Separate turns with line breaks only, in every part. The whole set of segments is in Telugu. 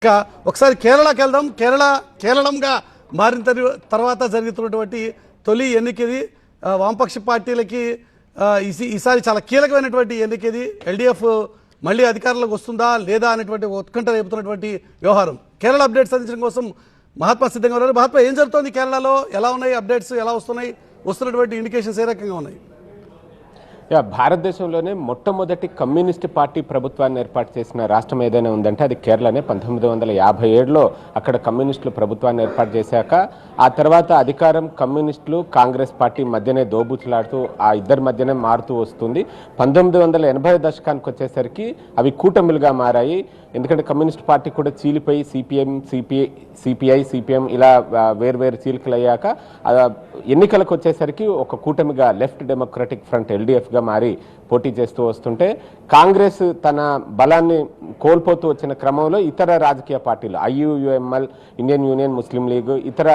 ఒకసారి కేరళకి వెళ్దాం. కేరళంగా మారిన తర్వాత జరుగుతున్నటువంటి తొలి ఎన్నికది. వామపక్ష పార్టీలకి ఈసారి చాలా కీలకమైనటువంటి ఎన్నికది. ఎల్డీఎఫ్ మళ్ళీ అధికారంలోకి వస్తుందా లేదా అనేటువంటి ఉత్కంఠ రేపుతున్నటువంటి వ్యవహారం. కేరళ అప్డేట్స్ అందించడం కోసం మహాత్మా సిద్ధంగా ఉన్నారు. మహాత్మా, ఏం జరుగుతోంది కేరళలో? ఎలా ఉన్నాయి అప్డేట్స్? ఎలా వస్తున్నాయి? వస్తున్నటువంటి ఇండికేషన్స్ ఏ రకంగా ఉన్నాయి?
భారతదేశంలోనే మొట్టమొదటి కమ్యూనిస్ట్ పార్టీ ప్రభుత్వాన్ని ఏర్పాటు చేసిన రాష్ట్రం ఏదైనా ఉందంటే అది కేరళనే. 1957లో అక్కడ కమ్యూనిస్టులు ప్రభుత్వాన్ని ఏర్పాటు చేశాక ఆ తర్వాత అధికారం కమ్యూనిస్టులు కాంగ్రెస్ పార్టీ మధ్యనే దోబూచులాడుతూ ఆ ఇద్దరి మధ్యనే మారుతూ వస్తుంది. 1980 దశకానికి వచ్చేసరికి అవి కూటమిలుగా మారాయి. ఎందుకంటే కమ్యూనిస్ట్ పార్టీ కూడా చీలిపోయి సిపిఎం ఇలా వేర్వేరు చీలికలు అయ్యాక ఎన్నికలకు వచ్చేసరికి ఒక కూటమిగా లెఫ్ట్ డెమోక్రటిక్ ఫ్రంట్ ఎల్డీఎఫ్గా మారి పోటీ చేస్తూ వస్తుంటే కాంగ్రెస్ తన బలాన్ని కోల్పోతూ వచ్చిన క్రమంలో ఇతర రాజకీయ పార్టీలు ఐయుఎంఎల్, ఇండియన్ యూనియన్ ముస్లిం లీగ్, ఇతర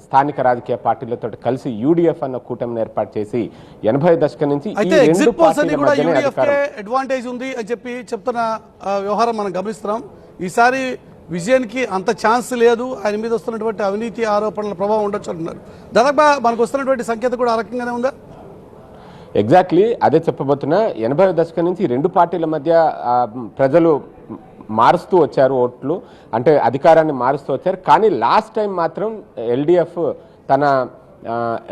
స్థానిక రాజకీయ పార్టీలతో కలిసి యూడిఎఫ్ అన్న కూటమిని ఏర్పాటు చేసి 80 దశకం నుంచి
అడ్వాంటేజ్ ఉంది అని చెప్పి చెప్తున్న వ్యవహారం మనం గమనిస్తున్నాం. ఈసారి విజయానికి అంత ఛాన్స్ లేదు. ఆయన మీద వస్తున్నటువంటి అవినీతి ఆరోపణల ప్రభావం ఉండొచ్చు అంటున్నారు. దాదాపు మనకు వస్తున్నటువంటి సంకేతం కూడా ఆ రకంగానే ఉందా?
ఎగ్జాక్ట్లీ అదే చెప్పబోతున్నా. 80 దశకం నుంచి రెండు పార్టీల మధ్య ప్రజలు మారుస్తూ వచ్చారు ఓట్లు, అంటే అధికారాన్ని మారుస్తూ వచ్చారు. కానీ లాస్ట్ టైం మాత్రం ఎల్డీఎఫ్ తన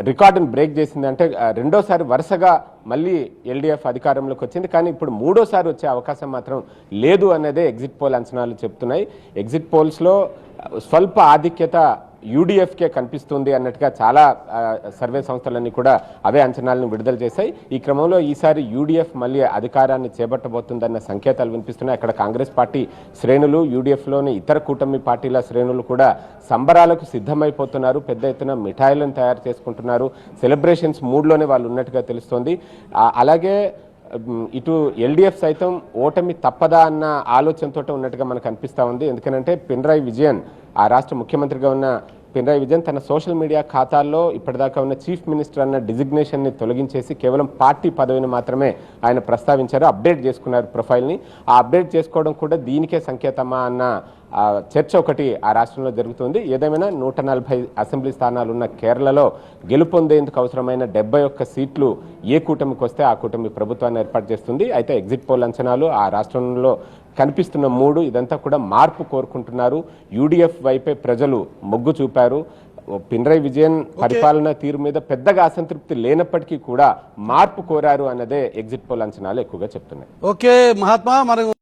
రికార్డును బ్రేక్ చేసింది. అంటే రెండోసారి వరుసగా మళ్ళీ ఎల్డీఎఫ్ అధికారంలోకి వచ్చింది. కానీ ఇప్పుడు మూడోసారి వచ్చే అవకాశం మాత్రం లేదు అనేదే ఎగ్జిట్ పోల్ అంచనాలు చెప్తున్నాయి. ఎగ్జిట్ పోల్స్లో స్వల్ప ఆధిక్యత యూడిఎఫ్కే కనిపిస్తుంది అన్నట్టుగా చాలా సర్వే సంస్థలన్నీ కూడా అవే అంచనాలను విడుదల చేశాయి. ఈ క్రమంలో ఈసారి యూడిఎఫ్ మళ్ళీ అధికారాన్ని చేపట్టబోతుందన్న సంకేతాలు వినిపిస్తున్నాయి. అక్కడ కాంగ్రెస్ పార్టీ శ్రేణులు, యూడిఎఫ్లోని ఇతర కూటమి పార్టీల శ్రేణులు కూడా సంబరాలకు సిద్ధమైపోతున్నారు. పెద్ద ఎత్తున మిఠాయిలను తయారు చేసుకుంటున్నారు. సెలబ్రేషన్స్ మూడ్లోనే వాళ్ళు ఉన్నట్టుగా తెలుస్తోంది. అలాగే ఇటు ఎల్డీఎఫ్ సైతం ఓటమి తప్పదా అన్న ఆలోచనతో ఉన్నట్టుగా మనకు అనిపిస్తూ ఉంది. ఎందుకంటే పినరాయి విజయన్, ఆ రాష్ట్ర ముఖ్యమంత్రిగా ఉన్న పినరాయి విజయన్ తన సోషల్ మీడియా ఖాతాల్లో ఇప్పటిదాకా ఉన్న చీఫ్ మినిస్టర్ అన్న డిజిగ్నేషన్ని తొలగించేసి కేవలం పార్టీ పదవిని మాత్రమే ఆయన ప్రస్తావించారు. అప్డేట్ చేసుకున్నారు ప్రొఫైల్ని. ఆ అప్డేట్ చేసుకోవడం కూడా దీనికే సంకేతమా అన్న చర్చ ఒకటి ఆ రాష్ట్రంలో జరుగుతుంది. ఏదేమైనా 140 అసెంబ్లీ స్థానాలు ఉన్న కేరళలో గెలుపొందేందుకు అవసరమైన 71 సీట్లు ఏ కూటమికి వస్తే ఆ కూటమి ప్రభుత్వాన్ని ఏర్పాటు చేస్తుంది. అయితే ఎగ్జిట్ పోల్ అంచనాలు ఆ రాష్ట్రంలో కనిపిస్తున్న మూడు ఇదంతా కూడా మార్పు కోరుకుంటున్నారు. యూడిఎఫ్ వైపే ప్రజలు మొగ్గు చూపారు. పినరాయి విజయన్ పరిపాలన తీరు మీద పెద్దగా అసంతృప్తి లేనప్పటికీ కూడా మార్పు కోరారు అన్నదే ఎగ్జిట్ పోల్ అంచనాలు ఎక్కువగా చెప్తున్నాయి.
ఓకే మహాత్మా, మనం